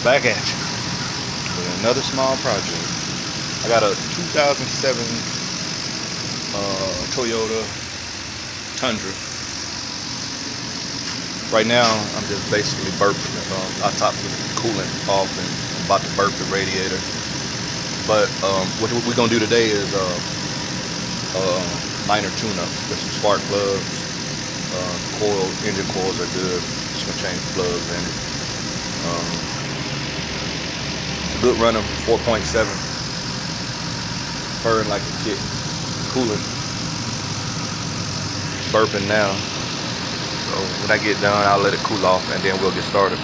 Back at you with another small project. I got a 2007 Toyota Tundra. Right now, I'm just basically burping. I topped the coolant off and I'm about to burp the radiator. But what we're gonna do today is minor tune-ups. There's some spark plugs. Engine coils are good. Just gonna change the plugs in it. Good runner, 4.7. Purring like a kitten. Coolant. Burping now. So when I get done, I'll let it cool off and then we'll get started.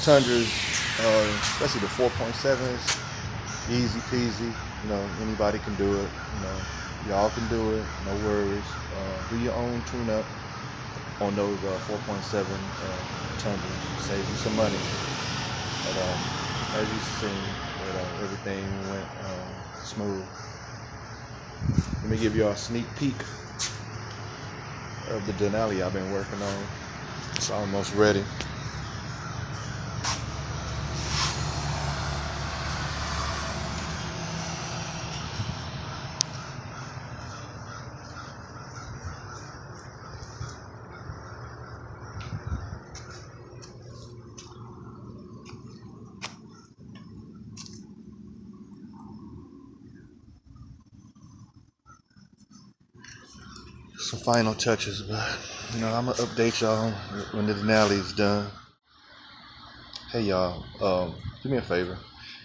Tundras, especially the 4.7s, easy peasy. You know, anybody can do it. You know, y'all can do it. No worries. Do your own tune-up on those 4.7 Tundras. Save you some money. But as you've seen, everything went smooth. Let me give you a sneak peek of the Denali I've been working on. It's almost ready. Some final touches, but you know, I'm gonna update y'all when the Denali is done. Hey y'all, do me a favor,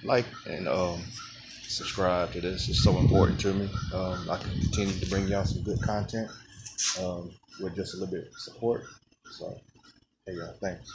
like and subscribe to this. It's so important to me. I can continue to bring y'all some good content with just a little bit of support. So, hey y'all, thanks.